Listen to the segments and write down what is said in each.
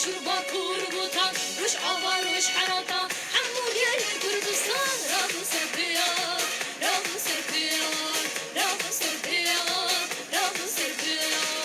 شربا كوربوطان روش عوا روش حراتا حمود يا كردستان رابو سربيا رابو سربيا رابو سربيا رابو سربيا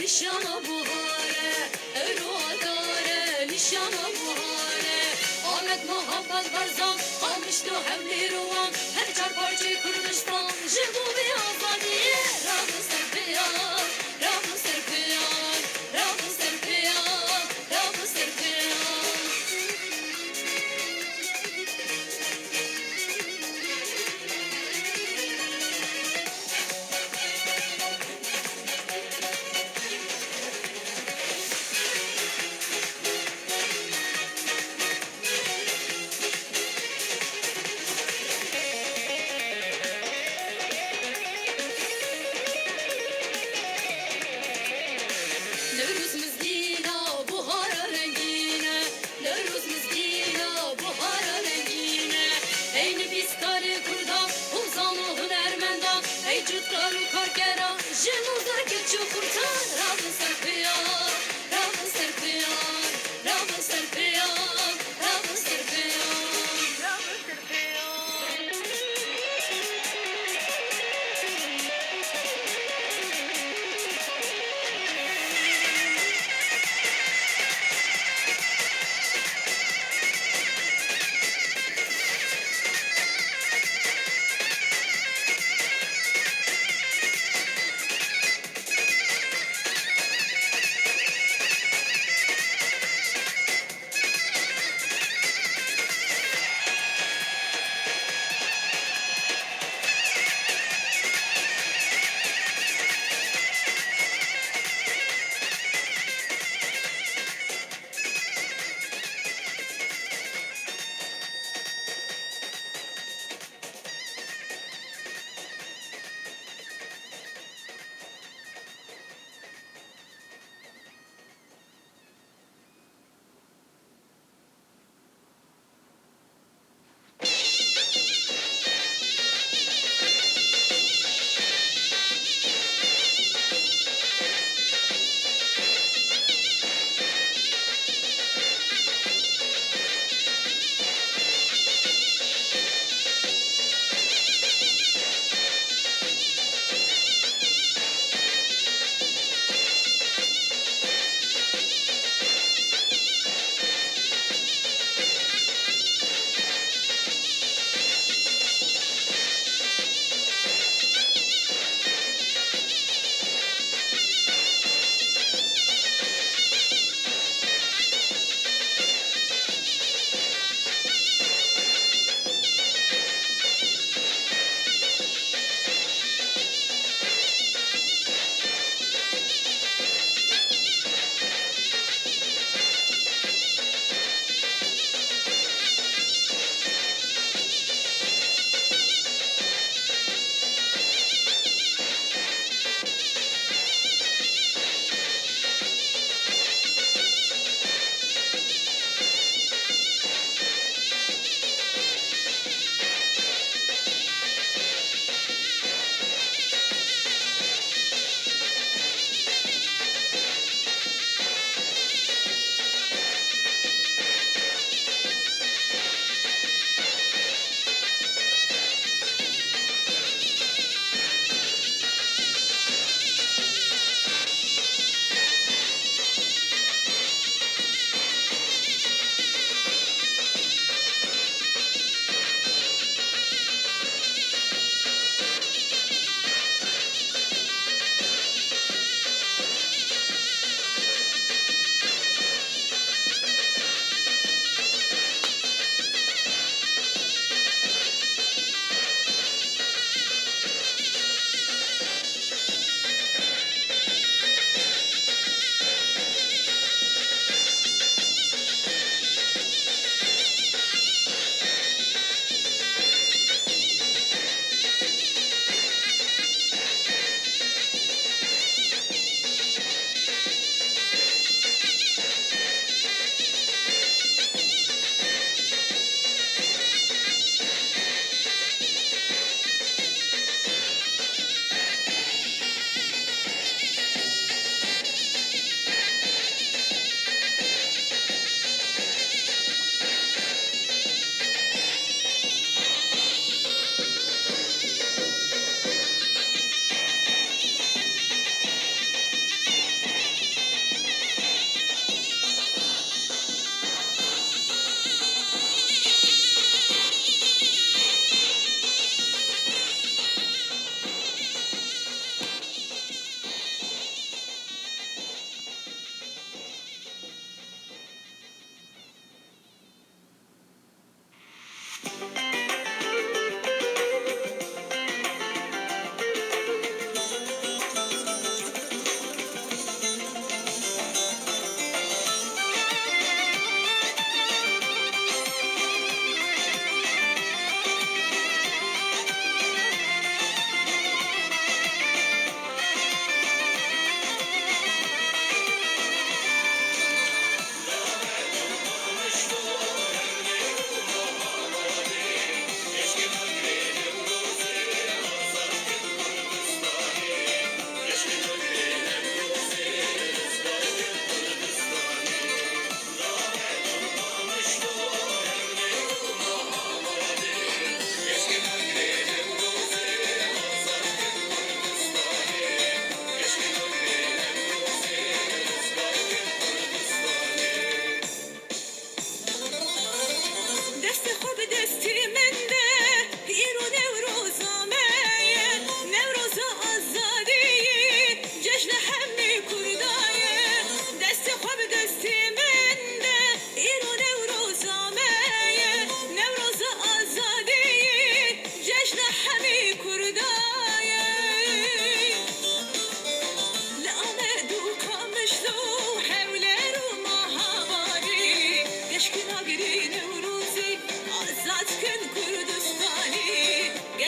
شام بوهاره رو داره نشام بوهاره آمد محبت برزان خامش تو حملی روان هر چار پارچه کردستان جبو بی آزادیه رام سرپیان رام سرپیان رام سرپیان رام سرپیان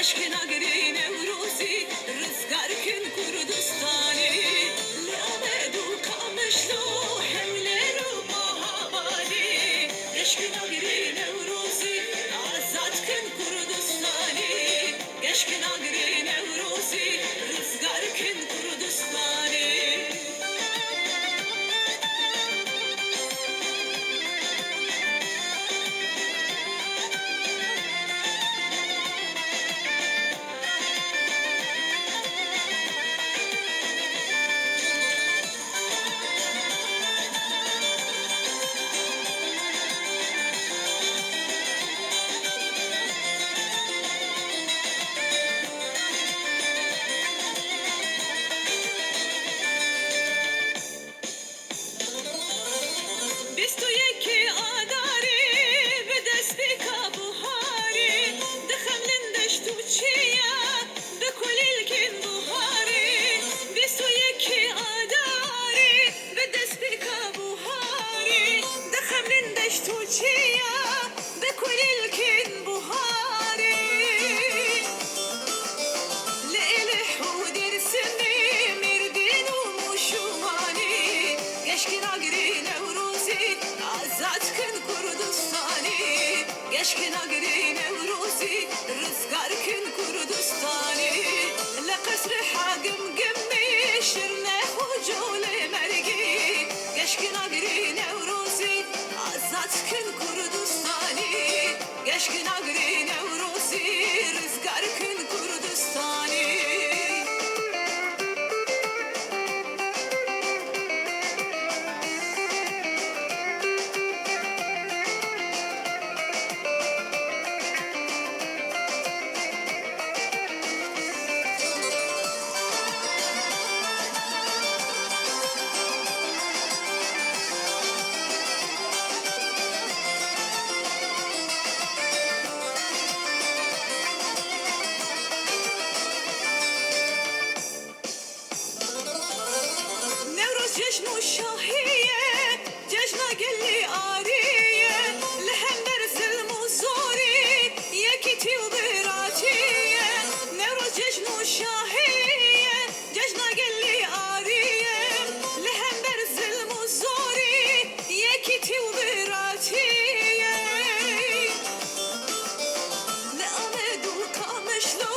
گشکنا گری نوروزی رزگار کن کردستانی لامدو کامشلو همله رو ماهابادی گشکنا گری نوروزی آزاد کن کردستانی گشکنا گری نوروزی رزگار کن کردستانی بیست و یکی آذری به دستی کابوهاری دخم لندش تو چیا به کلیل کن بوهاری بیست و یکی آذری به دستی کابوهاری دخم لندش تو چیا به کلیل کن بوهاری لیل حودر سنی مردین و مشومانی گشکنا گری نوروزی آزاد کن کردستانی گشکنا گری نوروزی رزگار کن کردستانی لقصر حاکم گمی شرنه خجول مرگی گشکنا گری نوروزی آزاد کن کردستانی گشکنا گری نوروزی رزگار کن کردستانی نوروز جشن و شاهیه جشن گلی آریه لهم در ظلم و زوری یکی تی و براتیه نوروز جشن و شاهیه جشن گلی آریه لهم در ظلم و زوری یکی تی و براتیه لآمدو کامشلو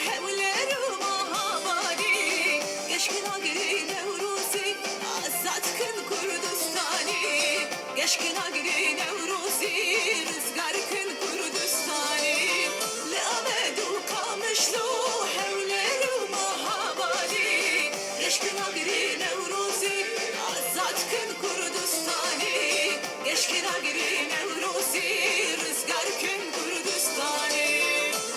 حوله رو ماهابادی گشکنا گری نوروزی آزاد کن کردستانی گشکنا گری نوروزی رزگار کن کردستانی لآمدو کامشلو حوله رو ماهابادی گشکنا گری نوروزی آزاد کن کردستانی گشکنا گری نوروزی رزگار کن کردستانی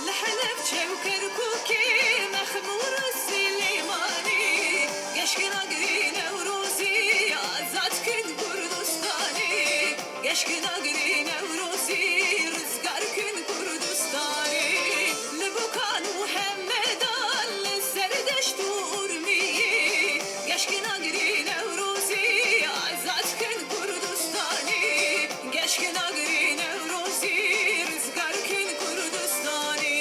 لحلب چوکر کوکی مخمور سلیمانی گشکنا گری نوروزی آزاد کن کردستانی گشکنا گری نوروزی رزگار کن کردستانی لبکان محمدان لسردشت و ارمیی گشکنا گری نوروزی آزاد کن کردستانی گشکنا گری نوروزی رزگار کن کردستانی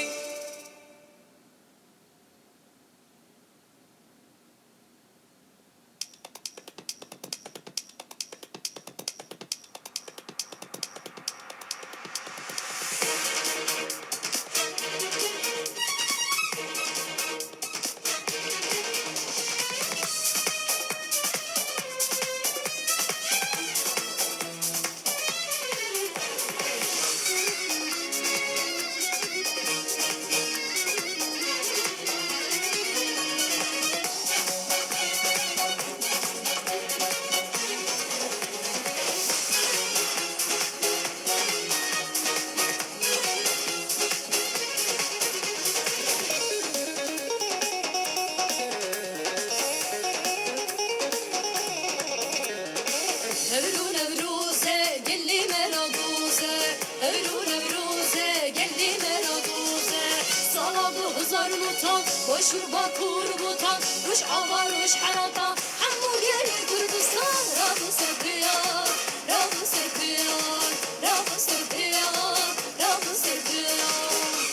باشور باكور بوطان روش عوار روش حراطة حمود يا كردستان رابو سربيان رابو سربيان رابو سربيان رابو سربيان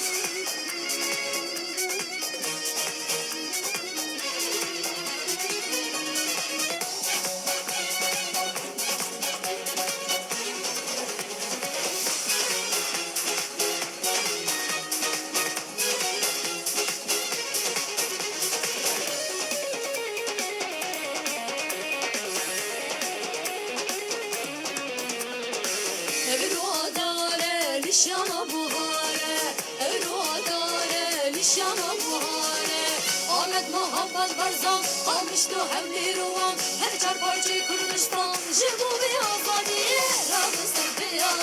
شام بهاره آمد محبت برزان آمش تو هم نیروان هر چار پارچه کردستان جبو به آزادیه رام سرپیان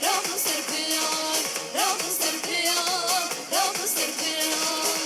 رام سرپیان رام سرپیان رام سرپیان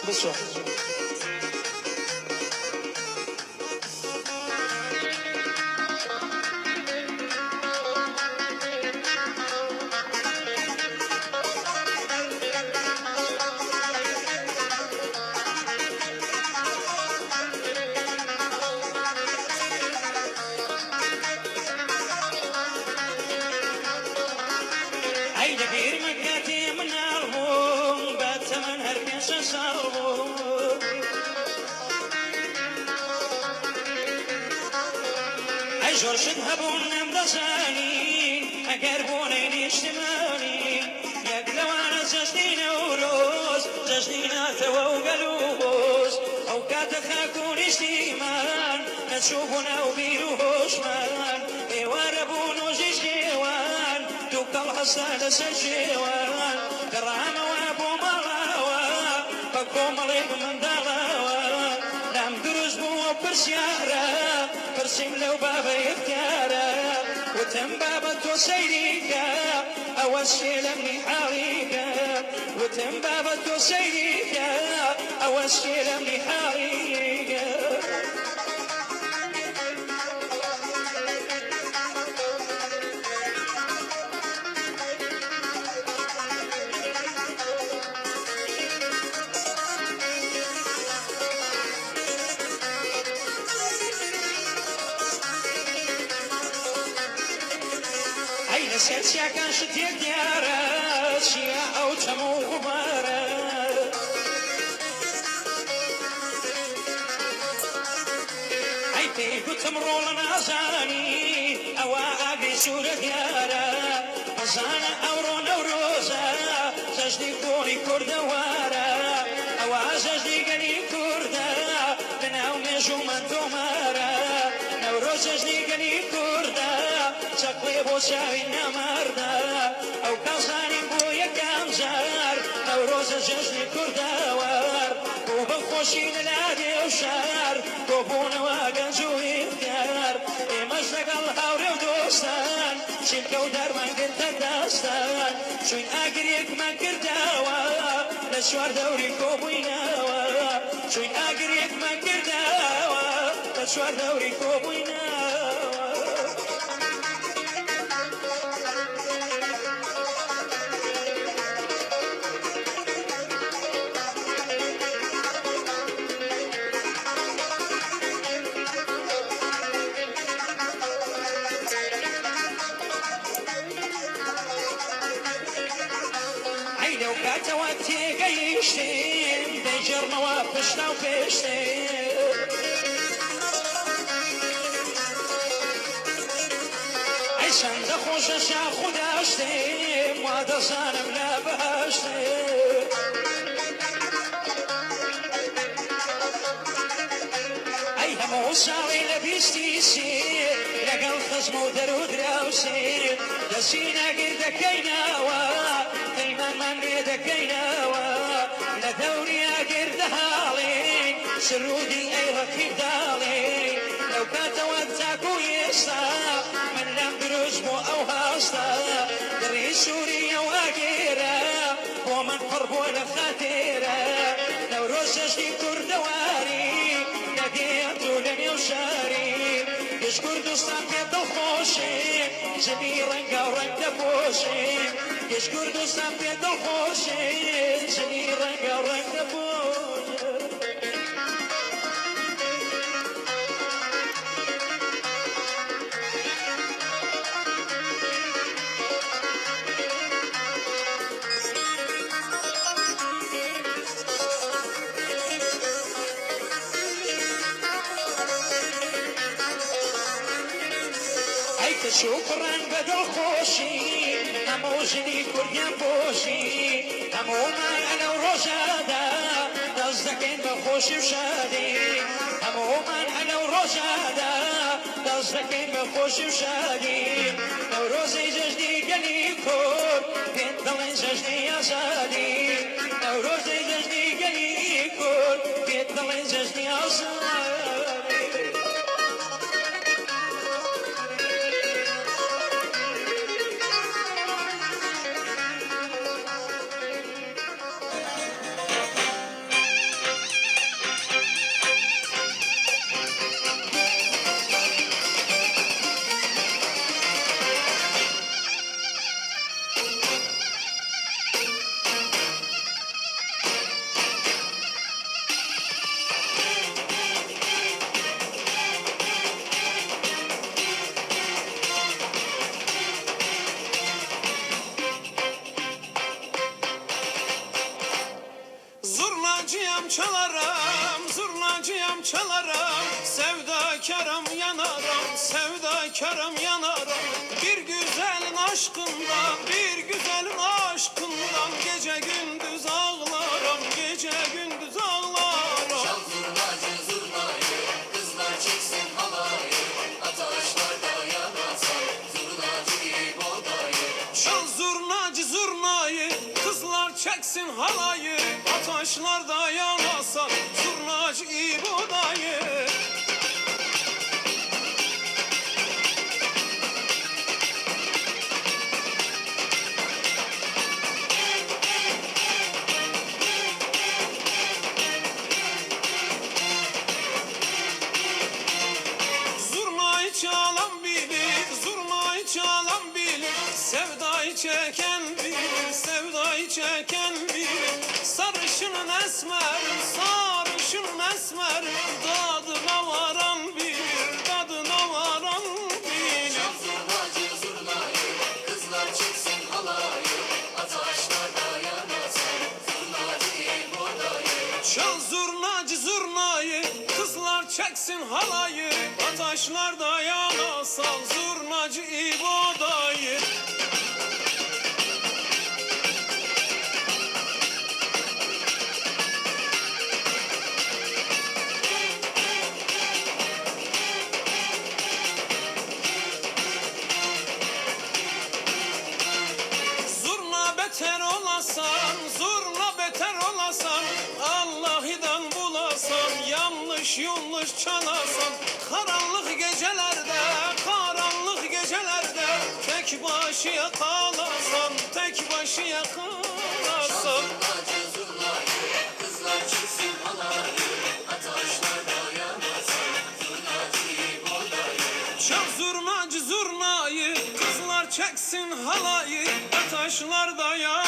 بسرعة عيد بير مكاتي من الهوم بات من هركش صارهم أجر شدهبون نمدساني أقربوني اجتماني يقلو أنا زجدين وروز زجدين ثوى وقلوبوز أو كاتخاكون اجتمان نتشوفنا وبيروش مان إيواربون وجيجيوان دوك الحصان سجيوان درهم وابو ملاوان بكو مليك من دلاوان نام دروز بو برسيارا برسيم لو بابا يذكارا وتم بابا تو سيريكا أوسي لمني حاليكا وتم بابا تو سيريكا أوسي لمني حاليكا سيرسيا كان شتيك ديارة شيا أو تمو غبارة عيتي قلت مرول نازاني أو أبي سورة ديارة زانا ئەوڕۆ نەورۆزە جەژنی کۆڵی کوردەوارە ئەوە جەژنی گەلی کووردە لەناو مێژومان تۆمارە نەورۆز جەژنی گەلی کووردە چەقڵێ بۆ چاوی ناماردە ئەو کەسانین بۆ یەکەم جار نەورۆزە جەژنی کوردەوار بۆ بەخۆشی لەلا دێو شار کۆبوونەوە گەنج و هێفتیار ئێمەش لەگەڵ هاورێ و دۆستان چینکە و دەرمانگرتە دەستان چوین ئاگرێکمان کرداوە لە چوار دەوری کۆبووینەوە چوین ئاگرێکمان کرداوە لە چوار دەوری کۆبووینەوە کاتەوە تێگەیشتین دەیجێڕمەوە پشتا و پێشتین ئەی چەندە خۆشە شاخ و داشتین وا دەزانم لە بەهەشتین ئەی هەموو ساڵی لە بیستی سی لەگەڵ خزم و دەر و دراوسی دەستی ناگیر دەکەینەوە دەیمانمان لێ دەکەینەوە لە دەوری ئاگردە هاڵین سرودی ئەی ڕەقیب داڵین لەو کاتەوە تاکو ئێستا من لەم دروست بۆ ئەو هەستا دڕی سووریە و ئاگێرە بۆ من پڕ بۆ لە خاتێرە نەورۆز جەژنی کوردەواری نەگەیەند و لە نێو شاری گشت کوردستان پێ دڵخۆشی زەوی ڕەنگە و ڕەنگ دەپۆشی گشت کوردستان پێ دڵخۆشی زەوی ڕەنگە و ڕەنگ دەپۆشی شوکڕان بەدڵ خۆشی هەموو ژنی کوردیان بۆشی هەموومان ئەلەو ڕۆژەدا دەست دەکەین بە خۆشی و شادی هەموومان ئەلەو ڕۆژەدا دەست دەکەین بە خۆشی و شادی نەورۆزەی جەژنی گەلی کورد پێت دەڵێن جەژنی ئازادی نەورۆزەی جەژنی گەلی کورد پێت دەڵێن جەژنی ئازادی Zurnacıyam çalarım, sevdakarım yanarım, sevdakarım yanarım. Bir güzelin aşkından, bir güzelin aşkından gece gündüz ağlarım, gece gündüz ağlarım. Çal zurnacı zurnayı, kızlar çeksin halayı, ataşlarda yanarsan zurnacı İbo'dayı. Çal zurnacı zurnayı, kızlar çeksin halayı, ataşlarda yanarsan zurnacı İbo'dayı. Zurnayı çalan bilir, zurnayı çalan bilir, sevdayı çeken bilir, sevdayı çeken bilir. Sarışının esmerim, sarışının esmerim, tadına varan bilir, tadına varan bilir. Çal zurnacı zurnayı, kızlar çeksin halayı, ataşlarda yanarsan zurnacı İbo'dayı. Çal zurnacı zurnayı, kızlar çeksin halayı, ataşlarda yanasal zurnacı İbo'dayı. yolluş çalasan. Karanlık gecelerde tek başıya kalasan, tek başıya kalasan. Zurnacı zurnayı kızlar çıksın halayı Ataşlar dayanmasın zurnacı buradayım Çal zurnacı zurnayı, kızlar çeksin halayı, taşlar dayan.